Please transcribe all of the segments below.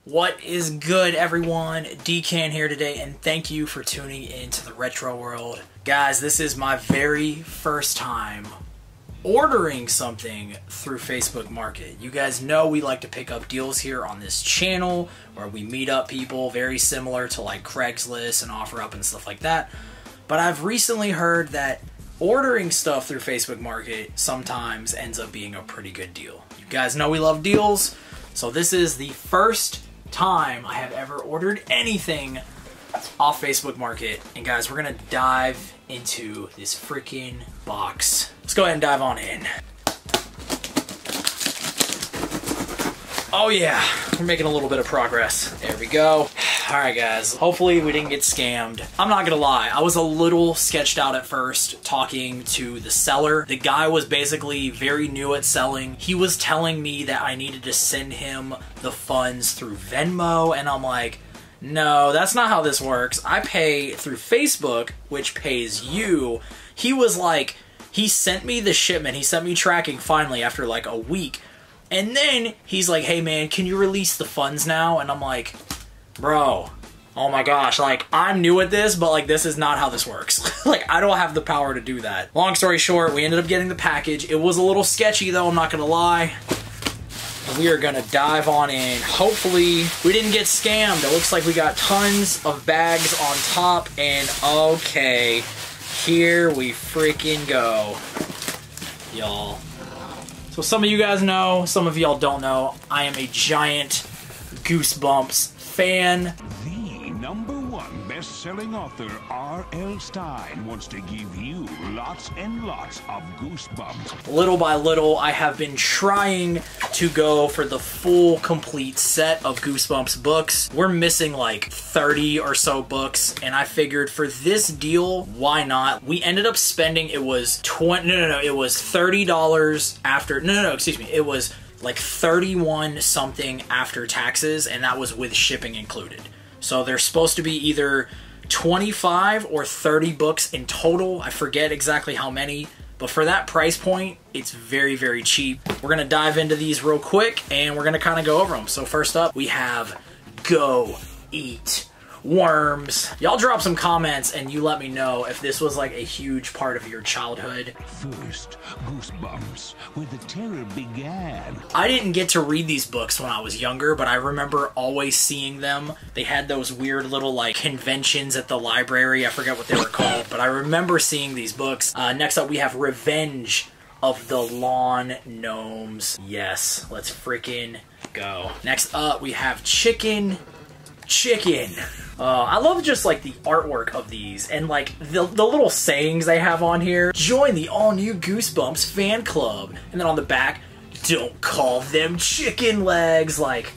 What is good, everyone? Decan here today, and thank you for tuning into the retro world. Guys, this is my very first time ordering something through Facebook Market. You guys know we like to pick up deals here on this channel where we meet up people, very similar to like Craigslist and OfferUp and stuff like that. But I've recently heard that ordering stuff through Facebook Market sometimes ends up being a pretty good deal. You guys know we love deals, so this is the first time I have ever ordered anything off Facebook Market. And guys, we're gonna dive into this freaking box. Let's go ahead and dive on in. Oh yeah, we're making a little bit of progress. There we go. All right, guys, hopefully we didn't get scammed. I'm not gonna lie, I was a little sketched out at first talking to the seller. The guy was basically very new at selling. He was telling me that I needed to send him the funds through Venmo, and I'm like, no, that's not how this works. I pay through Facebook, which pays you. He was like, he sent me the shipment. He sent me tracking finally after like a week. And then he's like, hey man, can you release the funds now? And I'm like, bro, oh my gosh, like I'm new at this, but like this is not how this works. Like I don't have the power to do that. Long story short, we ended up getting the package. It was a little sketchy though, I'm not gonna lie. We are gonna dive on in. Hopefully we didn't get scammed. It looks like we got tons of bags on top, and okay, here we freaking go, y'all. So some of you guys know, some of y'all don't know, I am a giant Goosebumps fan. The #1 best-selling author R.L. Stine wants to give you lots and lots of Goosebumps. Little by little, I have been trying to go for the full, complete set of Goosebumps books. We're missing like 30 or so books, and I figured for this deal, why not? We ended up spending, it was it was $30 after, excuse me, it was like 31 something after taxes, and that was with shipping included. So there's supposed to be either 25 or 30 books in total. I forget exactly how many, but for that price point, it's very, very cheap. We're gonna dive into these real quick, and we're gonna kind of go over them. So first up, we have Go Eat Worms. Y'all drop some comments and you let me know if this was like a huge part of your childhood. First, Goosebumps, where the terror began. I didn't get to read these books when I was younger, but I remember always seeing them. They had those weird little like conventions at the library. I forget what they were called, but I remember seeing these books. Next up, we have Revenge of the Lawn Gnomes. Yes, let's freaking go. Next up, we have Chicken. I love just like the artwork of these and like the little sayings they have on here. Join the all-new Goosebumps fan club. And then on the back, don't call them chicken legs. Like,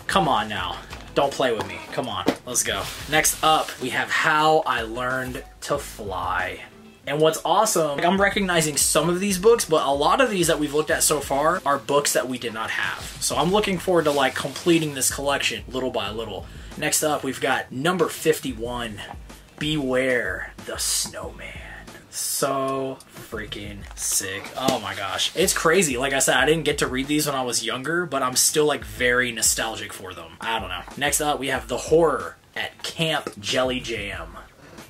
come on now. Don't play with me. Come on, let's go. Next up, we have How I Learned to Fly. And what's awesome, like, I'm recognizing some of these books, but a lot of these that we've looked at so far are books that we did not have. So I'm looking forward to like completing this collection little by little. Next up, we've got number 51, Beware the Snowman. So freaking sick. Oh my gosh. It's crazy. Like I said, I didn't get to read these when I was younger, but I'm still like very nostalgic for them. I don't know. Next up, we have The Horror at Camp Jelly Jam.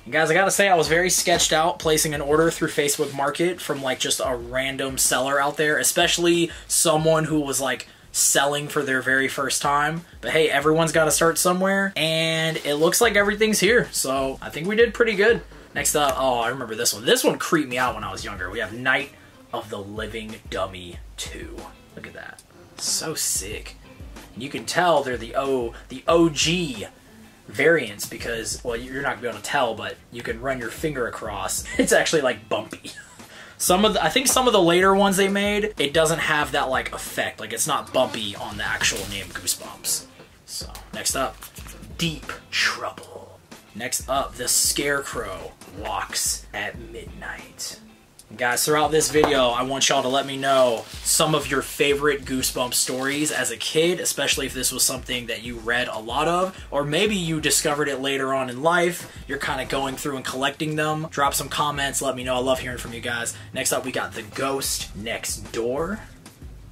And guys, I gotta say, I was very sketched out placing an order through Facebook Market from like just a random seller out there, especially someone who was like selling for their very first time. But hey, everyone's got to start somewhere, and it looks like everything's here, so I think we did pretty good. Next up, oh, I remember this one. This one creeped me out when I was younger. We have Night of the Living Dummy 2. Look at that. So sick. You can tell they're the OG variants because, well, you're not gonna be able to tell, but you can run your finger across. It's actually like bumpy. I think some of the later ones they made, it doesn't have that like effect. Like it's not bumpy on the actual name Goosebumps. So next up, Deep Trouble. Next up, The Scarecrow Walks at Midnight. Guys, throughout this video, I want y'all to let me know some of your favorite Goosebumps stories as a kid, especially if this was something that you read a lot of, or maybe you discovered it later on in life. You're kind of going through and collecting them. Drop some comments, let me know. I love hearing from you guys. Next up, we got The Ghost Next Door.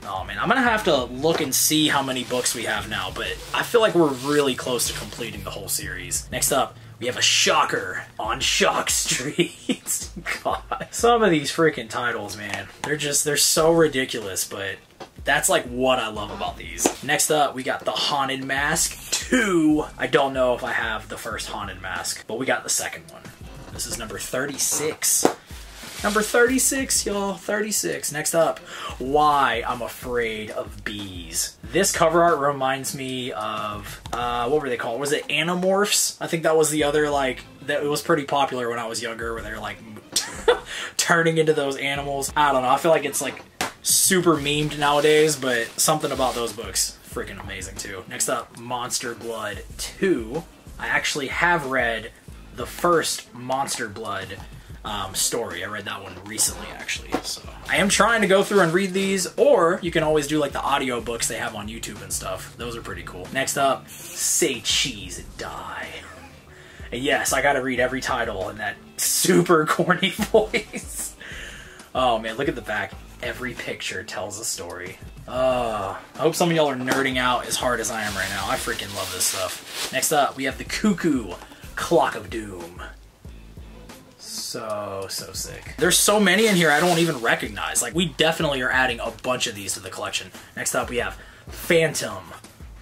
Oh man, I'm gonna have to look and see how many books we have now, but I feel like we're really close to completing the whole series. Next up, we have a shocker on Shock Street. God, some of these freaking titles, man, they're so ridiculous, but that's like what I love about these. Next up, we got the Haunted Mask 2. I don't know if I have the first Haunted Mask, but we got the second one. This is number 36. Number 36, y'all, 36. Next up, Why I'm Afraid of Bees. This cover art reminds me of, what were they called? Was it Animorphs? I think that was the other, like, that it was pretty popular when I was younger, where they were, like, turning into those animals. I don't know, I feel like it's, like, super memed nowadays, but something about those books, freaking amazing, too. Next up, Monster Blood 2. I actually have read the first Monster Blood story. I read that one recently, actually, so I am trying to go through and read these, or you can always do like the audio books they have on YouTube and stuff. Those are pretty cool. Next up, Say Cheese and Die. And yes, I gotta read every title in that super corny voice. Oh man, look at the back. Every picture tells a story. I hope some of y'all are nerding out as hard as I am right now. I freaking love this stuff. Next up, we have the Cuckoo Clock of Doom. So sick. There's so many in here I don't even recognize. Like, we definitely are adding a bunch of these to the collection. Next up, we have Phantom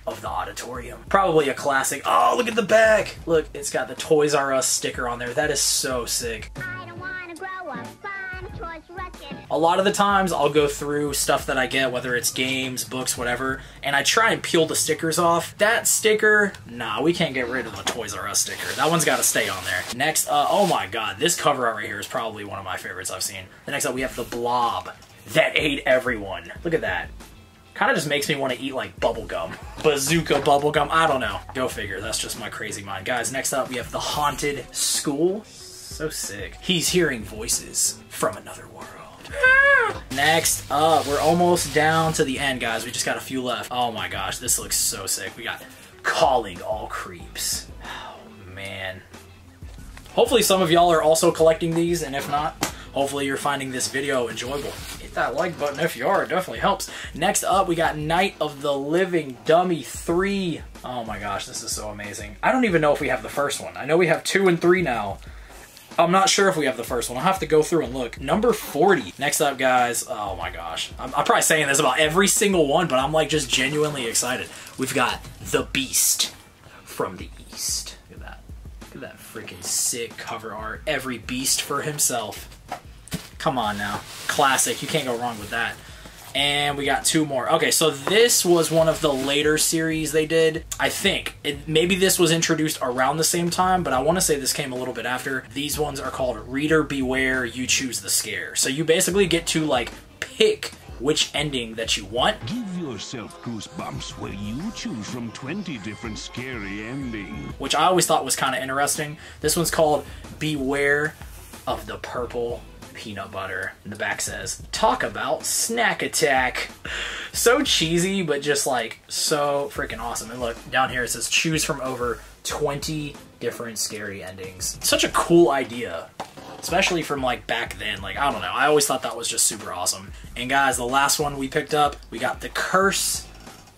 of the Auditorium. Probably a classic. Oh, look at the back. Look, it's got the Toys R Us sticker on there. That is so sick. I don't wanna grow up, find a Toys R Us kid. A lot of the times I'll go through stuff that I get, whether it's games, books, whatever, and I try and peel the stickers off. That sticker, nah, we can't get rid of the Toys R Us sticker. That one's gotta stay on there. Next, oh my god, this cover art right here is probably one of my favorites I've seen. The next up, we have the Blob that ate everyone. Look at that. Kind of just makes me want to eat like bubblegum. Bazooka bubblegum, I don't know. Go figure, that's just my crazy mind. Guys, next up, we have the Haunted School. So sick. He's hearing voices from another world. Next up, we're almost down to the end, guys. We just got a few left. Oh my gosh, this looks so sick. We got Calling All Creeps. Oh man. Hopefully some of y'all are also collecting these, and if not, hopefully you're finding this video enjoyable. Hit that like button if you are, it definitely helps. Next up, we got Night of the Living Dummy 3. Oh my gosh, this is so amazing. I don't even know if we have the first one. I know we have 2 and 3 now. I'm not sure if we have the first one. I'll have to go through and look. Number 40. Next up, guys. Oh my gosh. I'm probably saying this about every single one, but I'm like just genuinely excited. We've got The Beast from the East. Look at that. Look at that freaking sick cover art. Every beast for himself. Come on now. Classic. You can't go wrong with that. And we got 2 more. Okay, so this was one of the later series they did. I think. Maybe this was introduced around the same time, but I want to say this came a little bit after. These ones are called Reader Beware, You Choose the Scare. So you basically get to, like, pick which ending that you want. Give yourself goosebumps where you choose from 20 different scary endings. Which I always thought was kind of interesting. This one's called Beware of the Purple Peanut Butter. And the back says, talk about snack attack. So cheesy, but just like so freaking awesome. And look, down here it says choose from over 20 different scary endings. Such a cool idea, especially from like back then. Like, I don't know, I always thought that was just super awesome. And guys, the last one we picked up, we got The Curse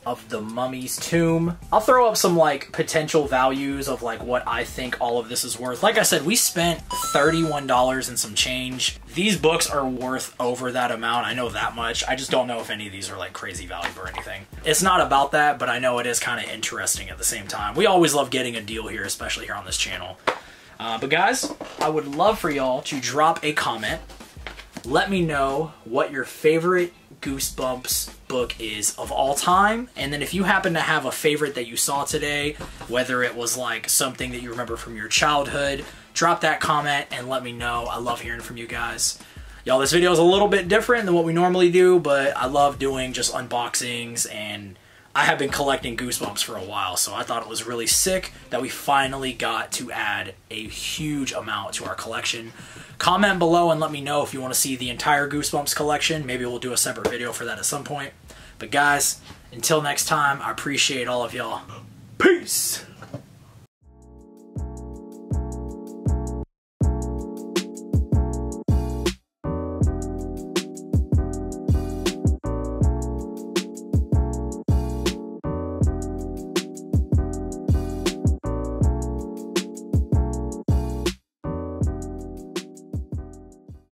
of the Mummy's Tomb. I'll throw up some like potential values of like what I think all of this is worth. Like I said, we spent $31 and some change. These books are worth over that amount. I know that much. I just don't know if any of these are like crazy value or anything. It's not about that, but I know it is kind of interesting at the same time. We always love getting a deal here, especially here on this channel. But guys, I would love for y'all to drop a comment. Let me know what your favorite Goosebumps book is of all time, and then if you happen to have a favorite that you saw today, whether it was like something that you remember from your childhood, drop that comment and let me know. I love hearing from you guys. Y'all, this video is a little bit different than what we normally do, but I love doing just unboxings, and I have been collecting Goosebumps for a while, so I thought it was really sick that we finally got to add a huge amount to our collection. Comment below and let me know if you want to see the entire Goosebumps collection. Maybe we'll do a separate video for that at some point. But guys, until next time, I appreciate all of y'all. Peace!